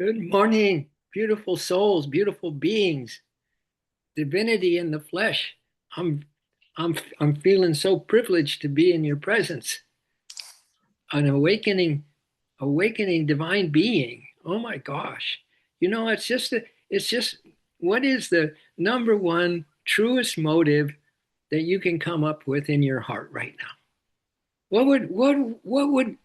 Good morning, beautiful souls, beautiful beings, divinity in the flesh. I'm I'm feeling so privileged to be in your presence. An awakening divine being. Oh my gosh. It's just what is the number one truest motive that you can come up with in your heart right now? What would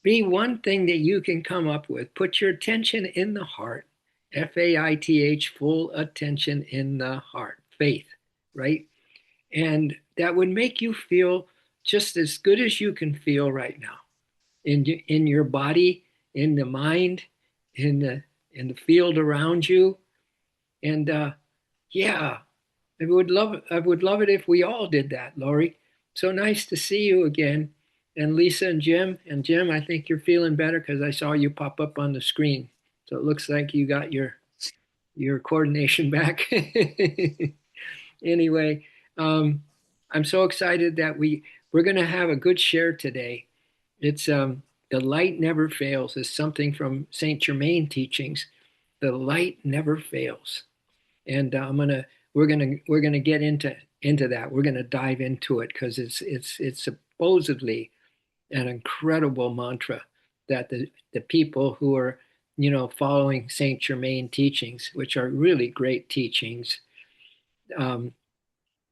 be one thing that you can come up with? Put your attention in the heart. FAITH, full attention in the heart. Faith, right? And that would make you feel just as good as you can feel right now in your body, in the mind, in the field around you. And yeah, I would love it if we all did that, Lori. So nice to see you again. And Lisa and Jim. And Jim, I think you're feeling better because I saw you pop up on the screen. So it looks like you got your coordination back. Anyway, um, I'm so excited that we're going to have a good share today. It's the light never fails is something from Saint Germain teachings. The light never fails, and we're gonna get into that. We're gonna dive into it because it's supposedly an incredible mantra that the people who are following Saint Germain teachings, which are really great teachings, um,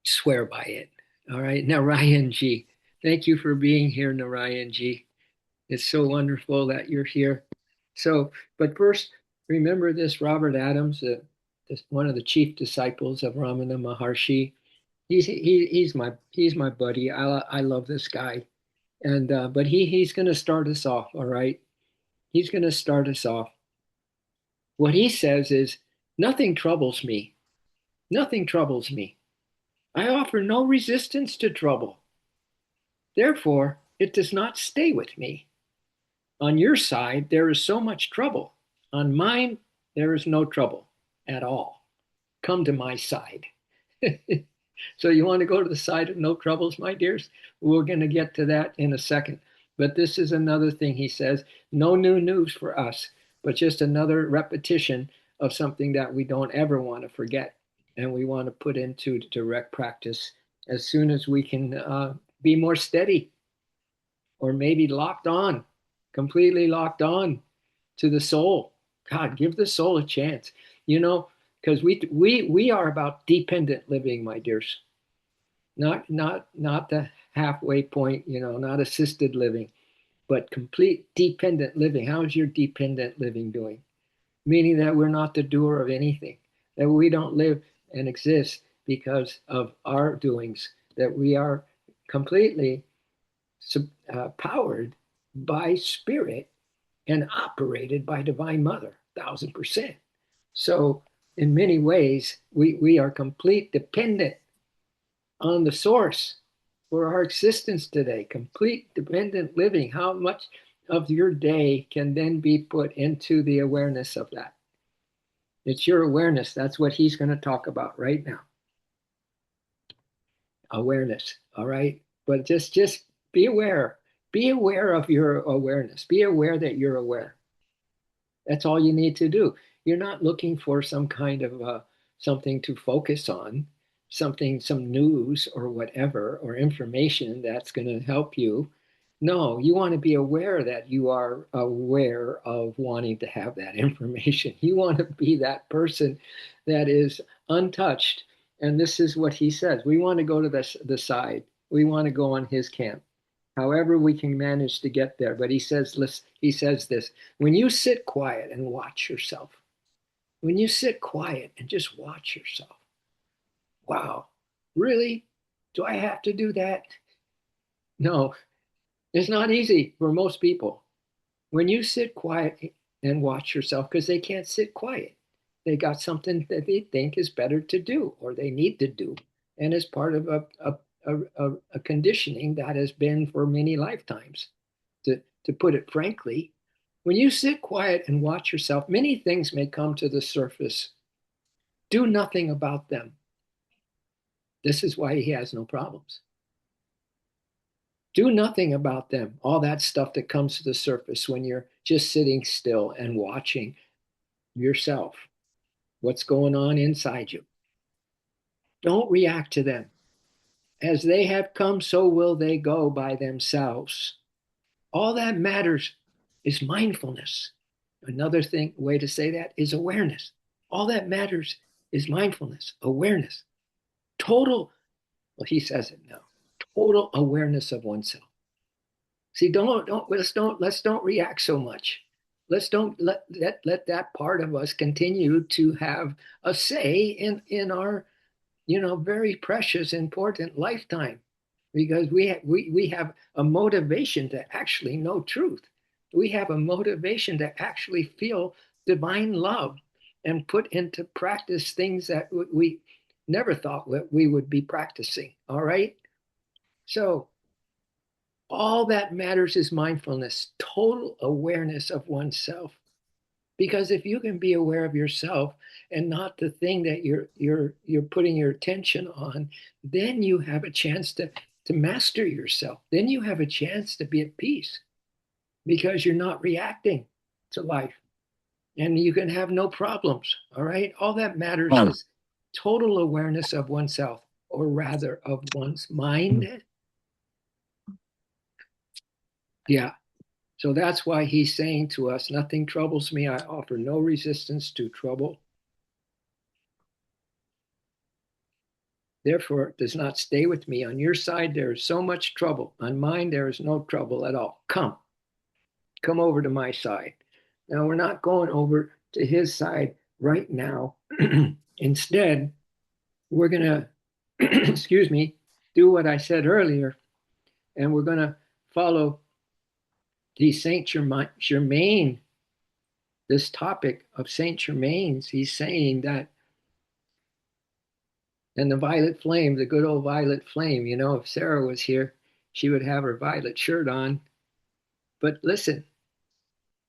swear by it. All right, Narayan Ji, thank you for being here, Narayan Ji. It's so wonderful that you're here. So, but first, remember this Robert Adams, one of the chief disciples of Ramana Maharshi. He's my buddy. I love this guy, and but he's going to start us off. All right, he's going to start us off. What he says is, nothing troubles me. Nothing troubles me. I offer no resistance to trouble. Therefore, it does not stay with me. On your side, there is so much trouble. On mine, there is no trouble at all. Come to my side. So, you want to go to the side of no troubles, my dears? We're going to get to that in a second. But this is another thing he says, no new news for us, but just another repetition of something that we don't ever want to forget. And we want to put into direct practice as soon as we can be more steady or maybe locked on, completely locked on to the soul. God, give the soul a chance. You know, because we are about dependent living, my dears. Not the halfway point, not assisted living, but complete dependent living. How is your dependent living doing? Meaning that we're not the doer of anything, that we don't live and exist because of our doings, that we are completely powered by spirit and operated by Divine Mother, 1,000%. So, in many ways, we are complete dependent on the source for our existence today, complete dependent living. How much of your day can then be put into the awareness of that? It's your awareness. That's what he's going to talk about right now. Awareness. All right. But just be aware. Be aware of your awareness. Be aware that you're aware. That's all you need to do. You're not looking for some kind of something to focus on, some news or whatever, or information that's going to help you. No, you want to be aware that you are aware of wanting to have that information. You want to be that person that is untouched. And this is what he says. We want to go to the side. We want to go on his camp however we can manage to get there. But he says this: when you sit quiet and watch yourself, when you sit quiet and just watch yourself, wow, really? Do I have to do that? No, it's not easy for most people. When you sit quiet and watch yourself, because they can't sit quiet, they got something that they think is better to do or they need to do. And it's part of a conditioning that has been for many lifetimes. To put it frankly, when you sit quiet and watch yourself, many things may come to the surface. Do nothing about them. This is why he has no problems. Do nothing about them. All that stuff that comes to the surface when you're just sitting still and watching. yourself, what's going on inside you. Don't react to them. As they have come, so will they go by themselves. All that matters is mindfulness. Another way to say that is awareness. All that matters is mindfulness, awareness. Total, well, he says it now, total awareness of oneself. See, let's don't react so much. Let's don't let that part of us continue to have a say in our, very precious, important lifetime, because we have a motivation to actually know truth. We have a motivation to actually feel divine love and put into practice things that we never thought we would be practicing. All right. So all that matters is mindfulness, total awareness of oneself. Because if you can be aware of yourself and not the thing that you're putting your attention on, then you have a chance to master yourself. Then you have a chance to be at peace because you're not reacting to life, and you can have no problems. All right. All that matters is total awareness of oneself, or rather of one's mind. Yeah. So that's why he's saying to us, nothing troubles me. I offer no resistance to trouble. Therefore, it does not stay with me. On your side, there is so much trouble. On mine, there is no trouble at all. Come over to my side. Now, we're not going over to his side right now. Instead, we're going to, excuse me, do what I said earlier, and we're going to follow the Saint Germain, this topic of Saint Germain's. He's saying that, and the violet flame, the good old violet flame, if Sarah was here, she would have her violet shirt on. But listen,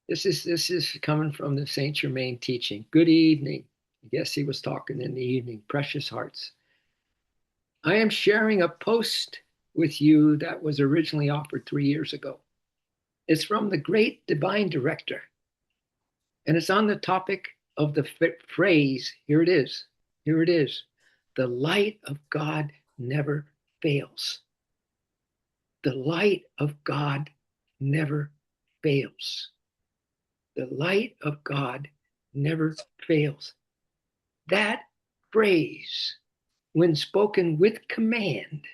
this is coming from the Saint Germain teaching. Good evening. I guess he was talking in the evening. Precious hearts. I am sharing a post with you that was originally offered 3 years ago. It's from the great divine director, and it's on the topic of the phrase. Here it is. Here it is. The light of God never fails. The light of God never fails. The light of God never fails. That phrase, when spoken with command,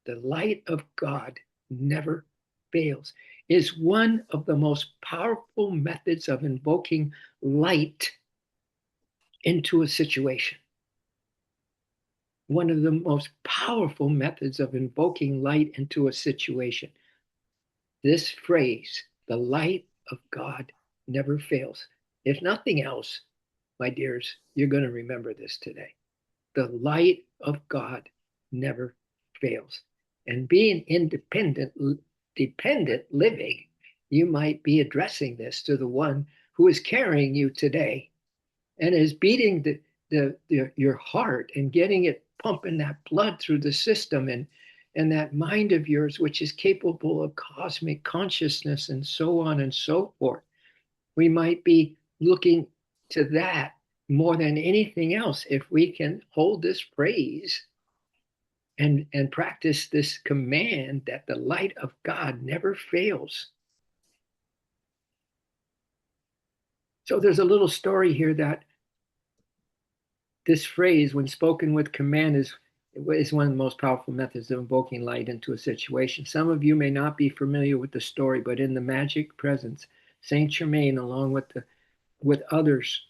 the light of God never fails, is one of the most powerful methods of invoking light into a situation. One of the most powerful methods of invoking light into a situation. This phrase, the light of God never fails. If nothing else, my dears, you're going to remember this today. The light of God never fails. And being dependent living, you might be addressing this to the one who is carrying you today and is beating your heart and getting it pumping that blood through the system, and that mind of yours, which is capable of cosmic consciousness and so on and so forth. We might be looking to that more than anything else. If we can hold this phrase and practice this command that the light of God never fails. So there's a little story here that this phrase, when spoken with command, is one of the most powerful methods of invoking light into a situation. Some of you may not be familiar with the story, but in the magic presence, Saint Germain, along with others,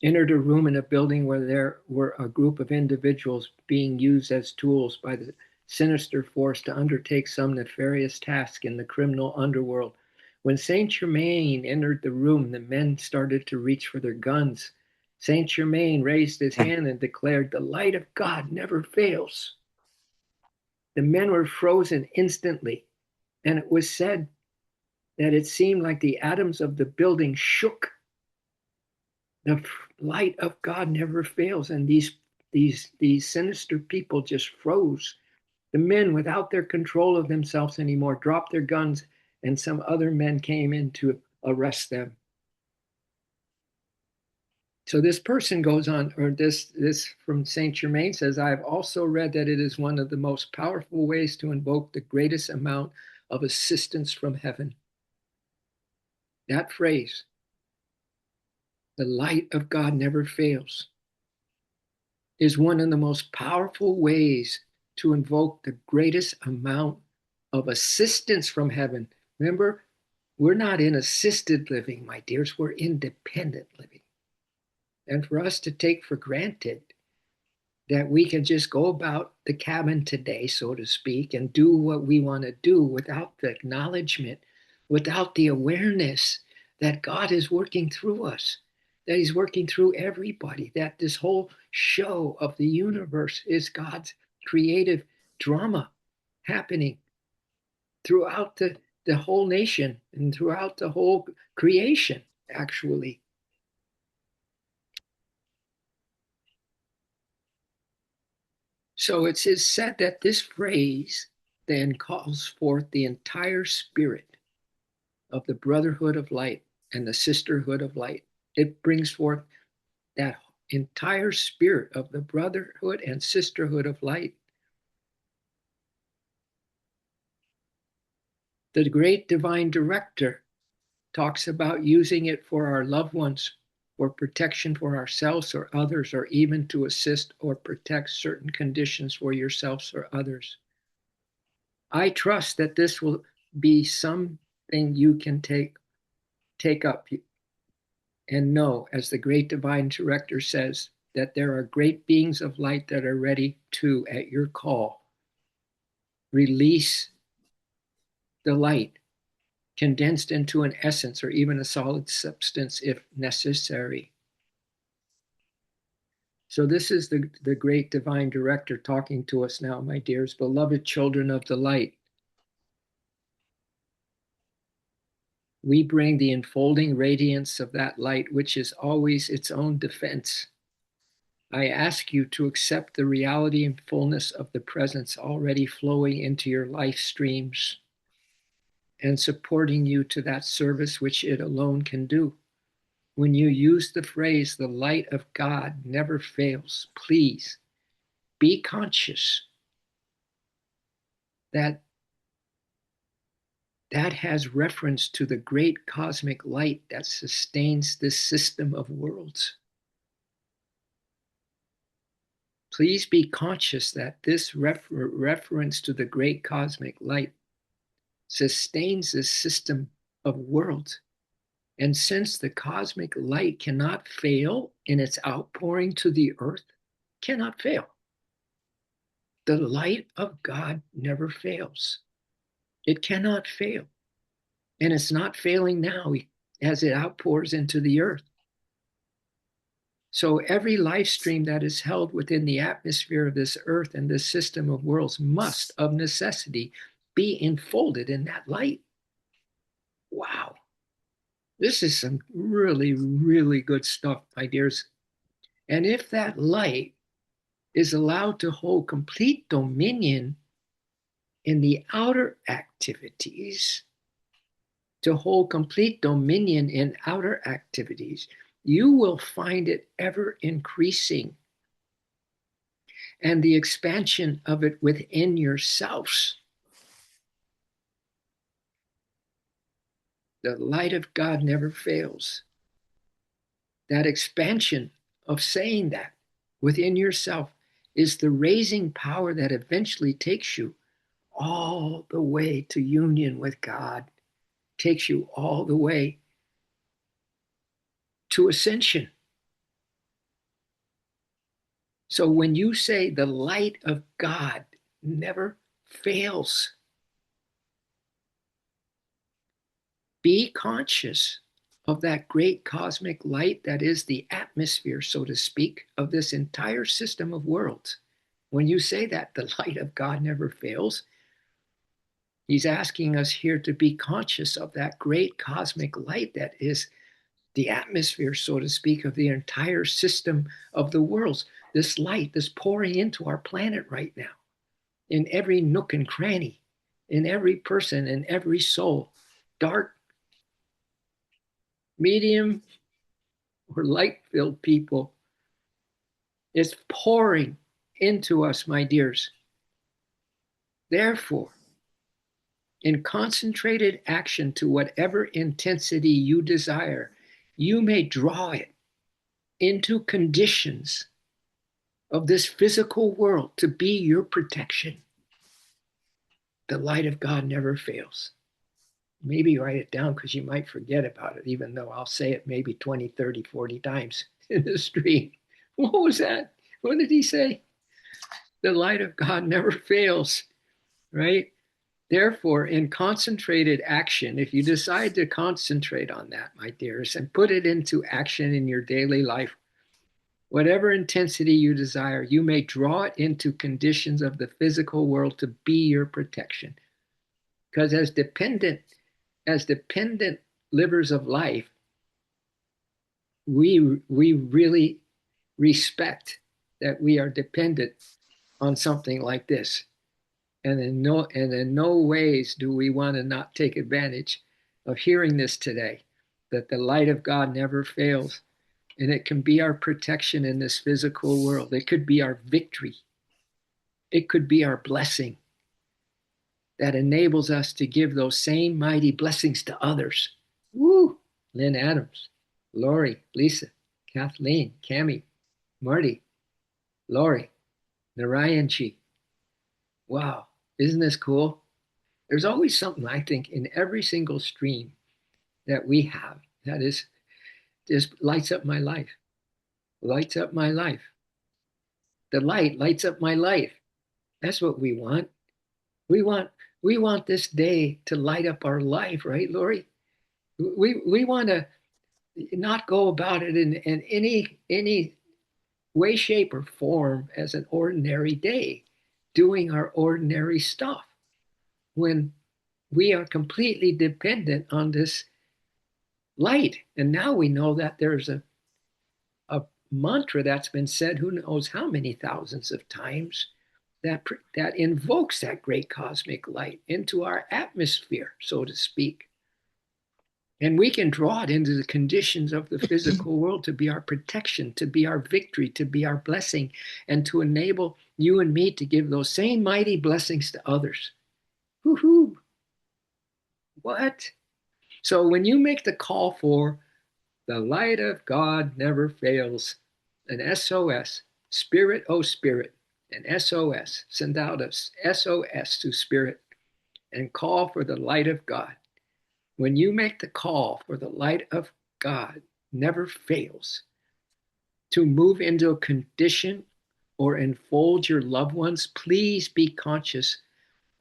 entered a room in a building where there were a group of individuals being used as tools by the sinister force to undertake some nefarious task in the criminal underworld. When Saint Germain entered the room, the men started to reach for their guns. Saint Germain raised his hand and declared, "The light of God never fails." The men were frozen instantly, and it was said that it seemed like the atoms of the building shook. The light of God never fails, and these sinister people just froze. The men, without their control of themselves anymore, dropped their guns, and some other men came in to arrest them. So this person goes on, or this from Saint Germain says, I have also read that it is one of the most powerful ways to invoke the greatest amount of assistance from heaven. That phrase, the light of God never fails, is one of the most powerful ways to invoke the greatest amount of assistance from heaven. Remember, we're not in assisted living, my dears, we're independent living. And for us to take for granted that we can just go about the cabin today, so to speak, and do what we want to do without the acknowledgement, without the awareness that God is working through us, that He's working through everybody, that this whole show of the universe is God's creative drama happening throughout the whole nation and throughout the whole creation, actually. So it is said that this phrase then calls forth the entire spirit of the brotherhood of light and the sisterhood of light. It brings forth that entire spirit of the brotherhood and sisterhood of light. The great divine director talks about using it for our loved ones, for protection for ourselves or others, or even to assist or protect certain conditions for yourselves or others. I trust that this will be something you can take up and know, as the great divine director says, that there are great beings of light that are ready to, at your call, release the light condensed into an essence or even a solid substance if necessary. So this is the great divine director talking to us now, my dears, beloved children of the light. We bring the enfolding radiance of that light, which is always its own defense. I ask you to accept the reality and fullness of the presence already flowing into your life streams and supporting you to that service which it alone can do. When you use the phrase, the light of God never fails, please be conscious that that has reference to the great cosmic light that sustains this system of worlds. Please be conscious that this reference to the great cosmic light sustains this system of worlds. And since the cosmic light cannot fail in its outpouring to the earth, cannot fail, the light of God never fails. It cannot fail. And it's not failing now as it outpours into the earth. So every life stream that is held within the atmosphere of this earth and this system of worlds must, of necessity, be enfolded in that light. Wow. This is some really, really good stuff, my dears. And if that light is allowed to hold complete dominion in the outer activities, to hold complete dominion in outer activities, you will find it ever increasing. And the expansion of it within yourselves. The light of God never fails. That expansion of saying that within yourself is the raising power that eventually takes you all the way to union with God, takes you all the way to ascension. So when you say the light of God never fails, be conscious of that great cosmic light that is the atmosphere, so to speak, of this entire system of worlds. When you say that the light of God never fails, He's asking us here to be conscious of that great cosmic light that is the atmosphere, so to speak, of the entire system of the worlds. This light that's pouring into our planet right now, in every nook and cranny, in every person, in every soul, dark, medium, or light-filled people is pouring into us, my dears. Therefore, in concentrated action to whatever intensity you desire, you may draw it into conditions of this physical world to be your protection. The light of God never fails. Maybe write it down because you might forget about it, even though I'll say it maybe 20, 30, 40 times in the stream. What was that? What did he say? The light of God never fails, right? Therefore, in concentrated action, if you decide to concentrate on that, my dears, and put it into action in your daily life, whatever intensity you desire, you may draw it into conditions of the physical world to be your protection. Because as dependent livers of life, we really respect that we are dependent on something like this. And in no ways do we want to not take advantage of hearing this today, that the light of God never fails. And it can be our protection in this physical world. It could be our victory. It could be our blessing that enables us to give those same mighty blessings to others. Woo! Lynn Adams, Lori, Lisa, Kathleen, Cami, Marty, Lori, Narayanji. Wow, isn't this cool? There's always something, I think, in every single stream that we have that is just lights up my life. Lights up my life. The light lights up my life. That's what we want. We want we want this day to light up our life, right, Lori? We want to not go about it in any way, shape, or form as an ordinary day, doing our ordinary stuff when we are completely dependent on this light. And now we know that there's a mantra that's been said who knows how many thousands of times that invokes that great cosmic light into our atmosphere, so to speak. And we can draw it into the conditions of the physical world to be our protection, to be our victory, to be our blessing, and to enable you and me to give those same mighty blessings to others. Woohoo! What? So when you make the call for the light of God never fails, an SOS, Spirit, oh Spirit, an SOS, send out a SOS to Spirit and call for the light of God. When you make the call for the light of God never fails to move into a condition or enfold your loved ones, please be conscious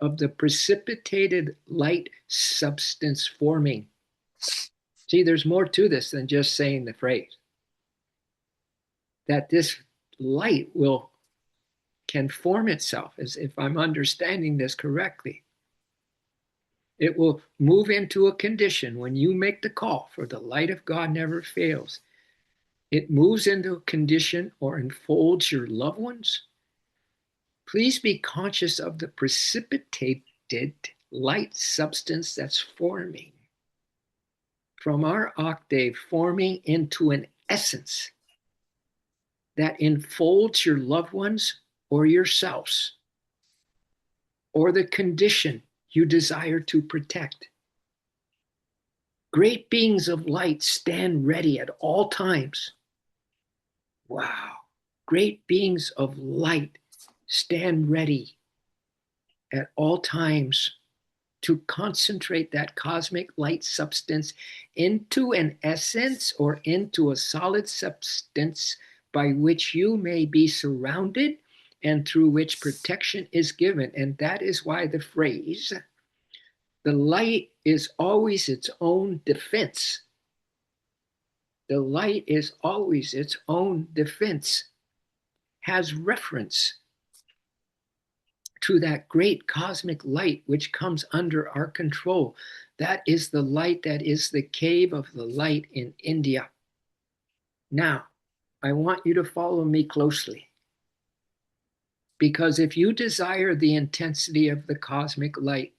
of the precipitated light substance forming. See, there's more to this than just saying the phrase. That this light can form itself, as if I'm understanding this correctly. It will move into a condition when you make the call for the light of God never fails. It moves into a condition or enfolds your loved ones. Please be conscious of the precipitated light substance that's forming from our octave, forming into an essence that enfolds your loved ones or yourselves or the condition you desire to protect. Great beings of light stand ready at all times. Wow. Great beings of light stand ready at all times to concentrate that cosmic light substance into an essence or into a solid substance by which you may be surrounded and through which protection is given. And that is why the phrase, the light is always its own defense. The light is always its own defense, has reference to that great cosmic light which comes under our control. That is the light that is the cave of the light in India. Now, I want you to follow me closely, because if you desire the intensity of the cosmic light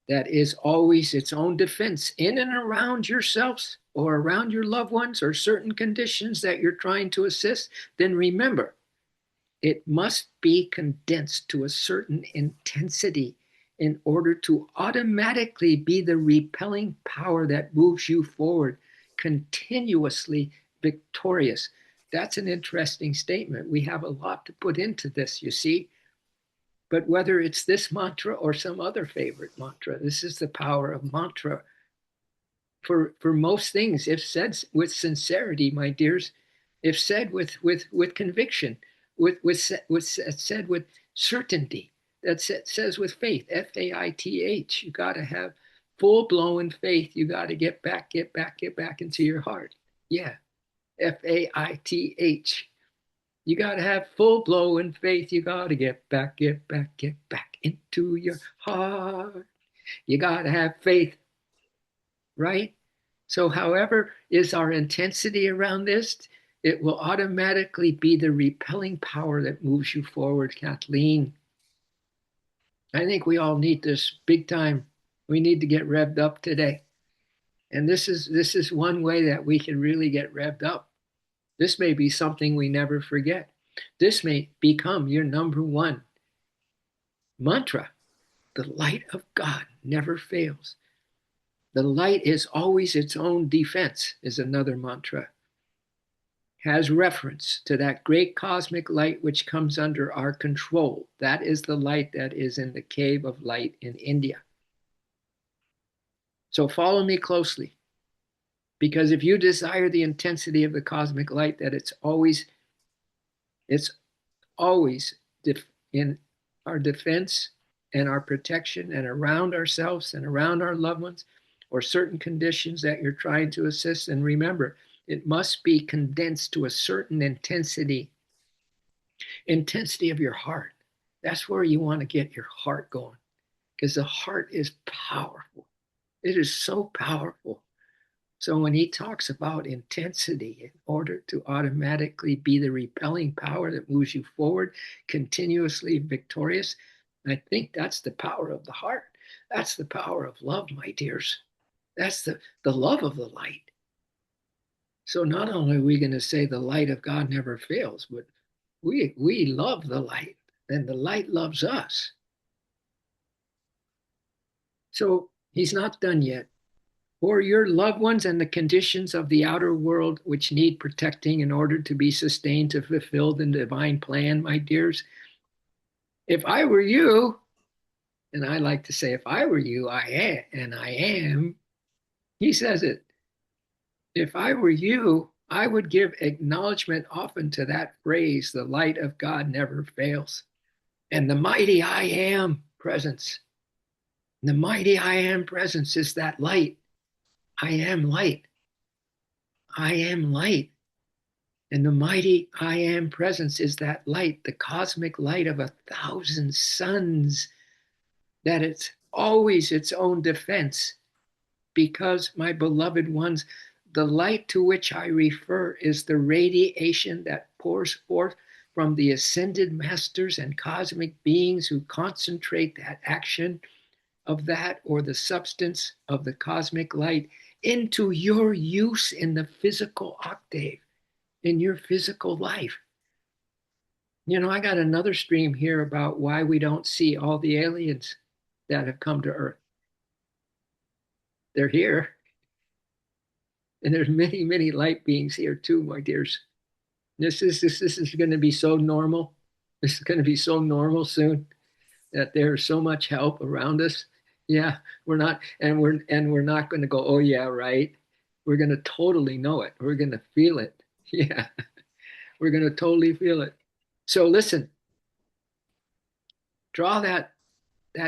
that is always its own defense in and around yourselves or around your loved ones or certain conditions that you're trying to assist, then remember, it must be condensed to a certain intensity in order to automatically be the repelling power that moves you forward, continuously victorious. That's an interesting statement. We have a lot to put into this, you see. But whether it's this mantra or some other favorite mantra, this is the power of mantra for most things, if said with sincerity, my dears, if said with conviction, with said with certainty, that says with faith, faith. You got to have full blown faith. You got to get back into your heart. Yeah, faith. You got to have full blown faith. You got to get back into your heart. You got to have faith, right? So, however is our intensity around this, it will automatically be the repelling power that moves you forward, Kathleen. I think we all need this big time. We need to get revved up today. And this is one way that we can really get revved up. This may be something we never forget. This may become your number one mantra. The light of God never fails. The light is always its own defense, is another mantra. Has reference to that great cosmic light which comes under our control. That is the light that is in the cave of light in India. So follow me closely, because if you desire the intensity of the cosmic light, that it's always in our defense and our protection and around ourselves and around our loved ones, or certain conditions that you're trying to assist. And remember, it must be condensed to a certain intensity of your heart. That's where you want to get your heart going, because the heart is powerful. It is so powerful. So when he talks about intensity in order to automatically be the repelling power that moves you forward, continuously victorious, I think that's the power of the heart. That's the power of love, my dears. That's the love of the light. So not only are we going to say the light of God never fails, but we love the light, and the light loves us. So he's not done yet. For your loved ones and the conditions of the outer world which need protecting in order to be sustained to fulfill the divine plan, my dears, if I were you, and I like to say, if I were you, I am, and I am, he says it. If I were you, I would give acknowledgement often to that phrase, the light of God never fails. And the mighty I am presence. The mighty I am presence is that light. I am light. I am light. And the mighty I am presence is that light, the cosmic light of 1,000 suns, that it's always its own defense. Because, my beloved ones, the light to which I refer is the radiation that pours forth from the ascended masters and cosmic beings who concentrate that action of that, or the substance of the cosmic light, into your use in the physical octave, in your physical life. You know, I got another stream here about why we don't see all the aliens that have come to Earth. They're here. And there's many, many light beings here too, my dears. This is going to be so normal. This is going to be so normal soon that there's so much help around us. Yeah, we're not going to go, oh yeah, right. We're going to totally know it. We're going to feel it. Yeah, we're going to totally feel it. So listen, draw that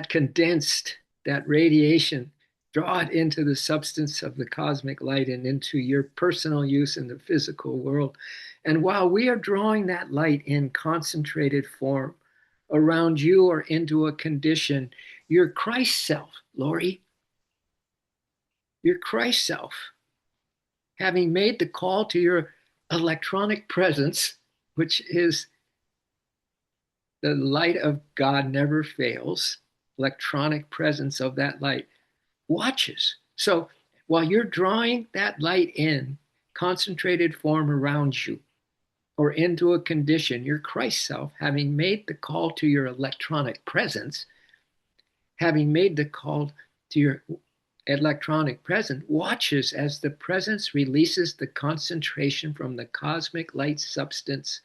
condensed, that radiation, draw it into the substance of the cosmic light and into your personal use in the physical world. And while we are drawing that light in concentrated form around you or into a condition, your Christ self, Lori, your Christ self, having made the call to your electronic presence, which is the light of God never fails, electronic presence of that light, watches. So while you're drawing that light in concentrated form around you or into a condition, your Christ self, having made the call to your electronic presence, having made the call to your electronic present, watches as the presence releases the concentration from the cosmic light substance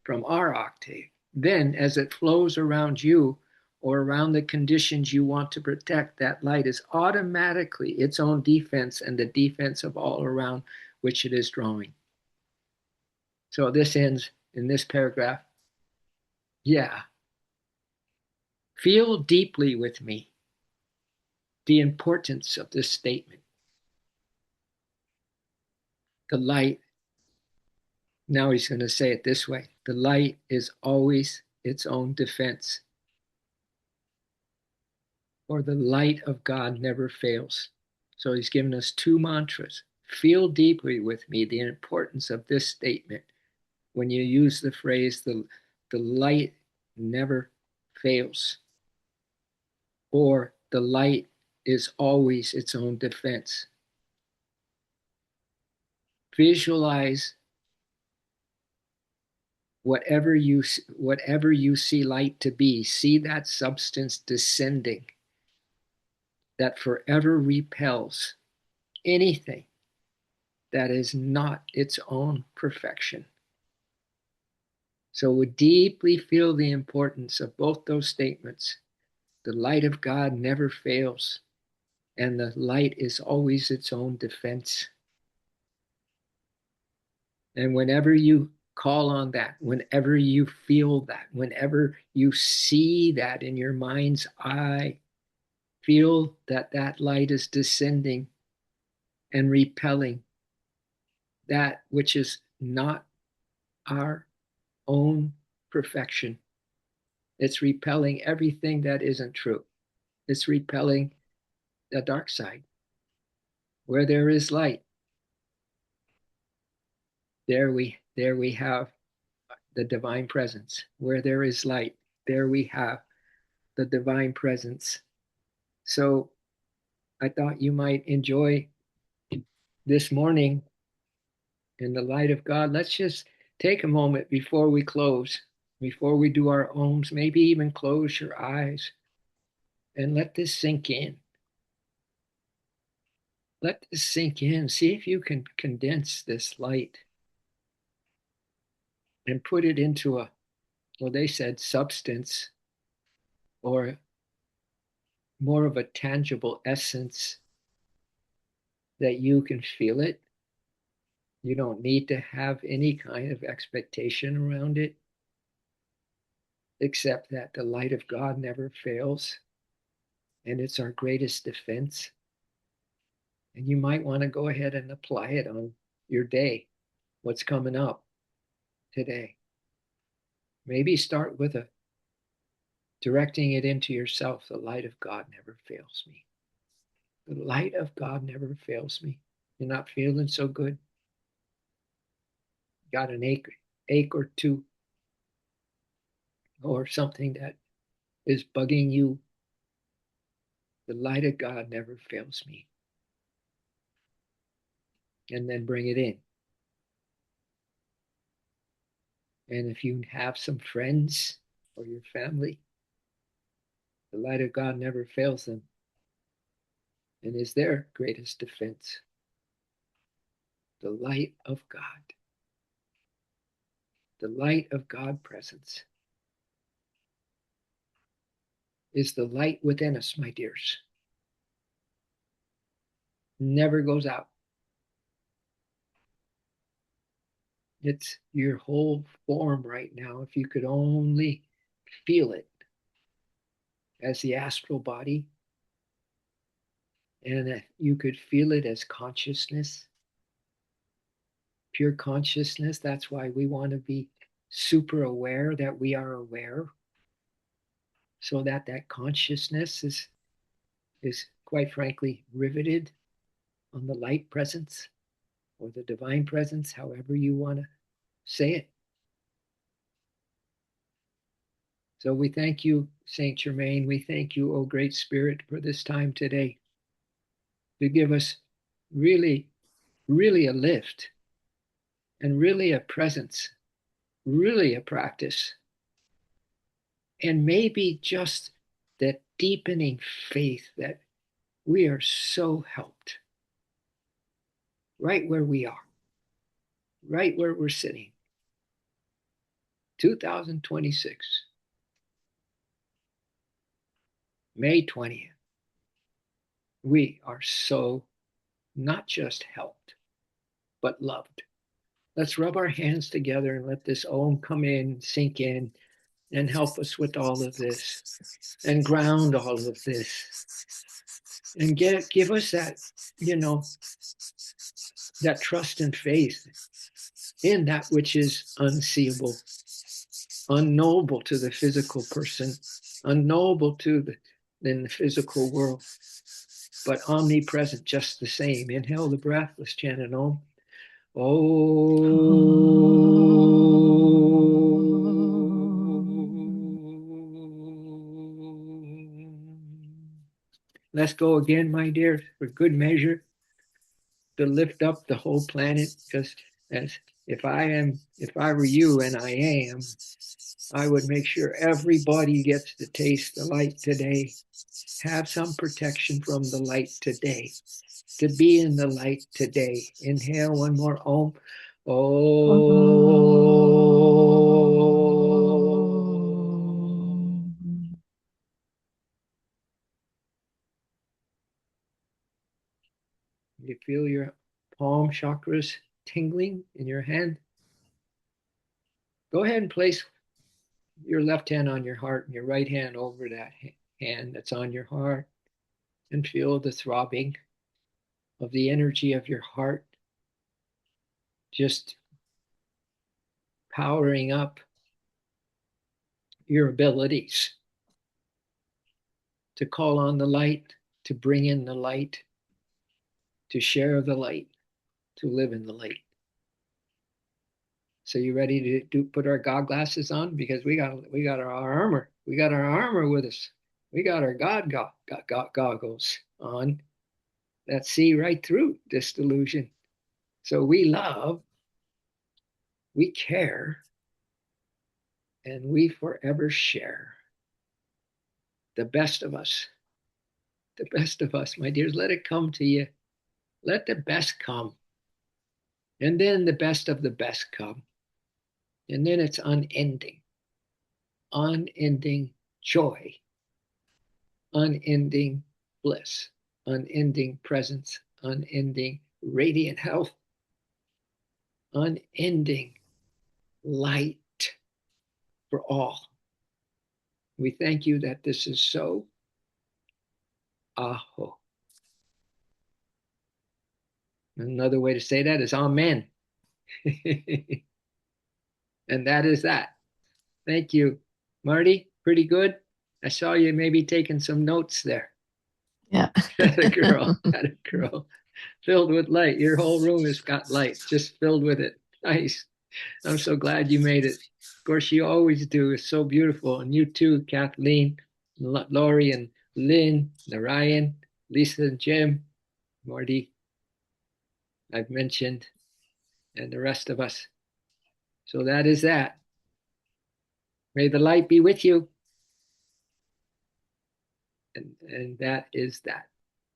from our octave. Then, as it flows around you or around the conditions you want to protect, that light is automatically its own defense and the defense of all around which it is drawing. So this ends in this paragraph. Yeah. Feel deeply with me the importance of this statement. The light, now he's going to say it this way, the light is always its own defense, or the light of God never fails. So he's given us two mantras. Feel deeply with me the importance of this statement when you use the phrase, the light never fails, or the light is always its own defense. Visualize whatever you see light to be, see that substance descending that forever repels anything that is not its own perfection. So we deeply feel the importance of both those statements. The light of God never fails, and the light is always its own defense. And whenever you call on that, whenever you feel that, whenever you see that in your mind's eye, feel that that light is descending and repelling that which is not our own perfection. It's repelling everything that isn't true. It's repelling the dark side. Where there is light, there we have the divine presence. Where there is light, there we have the divine presence. So I thought you might enjoy this morning in the light of God. Let's just take a moment before we close, before we do our ohms, maybe even close your eyes and let this sink in. Let this sink in. See if you can condense this light and put it into a, well, they said substance or more of a tangible essence that you can feel it. You don't need to have any kind of expectation around it, except that the light of God never fails and it's our greatest defense. And you might want to go ahead and apply it on your day, what's coming up today. Maybe start with a directing it into yourself. The light of God never fails me. The light of God never fails me. You're not feeling so good. Got an ache or two, or something that is bugging you. The light of God never fails me. And then bring it in. And if you have some friends or your family, the light of God never fails them and is their greatest defense. The light of God. The light of God presence is the light within us, my dears. Never goes out. It's your whole form right now. If you could only feel it as the astral body, and that you could feel it as consciousness, pure consciousness. That's why we want to be super aware that we are aware, so that that consciousness is quite frankly riveted on the light presence or the divine presence, however you want to say it. So we thank you, Saint Germain. We thank you, O Great Spirit, for this time today to give us really, really a lift, and really a presence, really a practice, and maybe just that deepening faith that we are so helped right where we are, right where we're sitting. 2026, May 20th. We are so not just helped, but loved. Let's rub our hands together and let this Om come in, sink in, and help us with all of this and ground all of this and give us that, you know, that trust and faith in that which is unseeable, unknowable to the physical person, unknowable to in the physical world, but omnipresent just the same. Inhale the breath. Let's chant an Om. Let's go again, my dear, for good measure, to lift up the whole planet. Because as if I were you, and I am, I would make sure everybody gets to taste the light today, have some protection from the light today, to be in the light today. Inhale one more Om. Om. You feel your palm chakras tingling in your hand? Go ahead and place your left hand on your heart and your right hand over that hand that's on your heart, and feel the throbbing of the energy of your heart just powering up your abilities to call on the light, to bring in the light, to share the light, to live in the light. So you ready to put our God glasses on? Because we got our armor. We got our armor with us. We got our God goggles on that see right through this delusion. So we love, we care, and we forever share the best of us. The best of us, my dears. Let it come to you. Let the best come. And then the best of the best come. And then it's unending, unending joy, unending bliss, unending presence, unending radiant health, unending light for all. We thank you that this is so. Aho. Another way to say that is Amen. And that is that. Thank you. Marty, pretty good. I saw you maybe taking some notes there. Yeah. Had a girl, had a girl. Filled with light. Your whole room has got light, just filled with it. Nice. I'm so glad you made it. Of course, you always do. It's so beautiful. And you too, Kathleen, Laurie, and Lynn, Narayan, Lisa, and Jim, Marty, I've mentioned, and the rest of us. So that is that. May the light be with you. And that is that.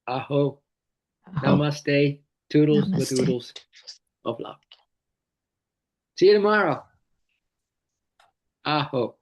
Aho. Oh, Namaste. Toodles with namaste. oodles of love. See you tomorrow. Aho.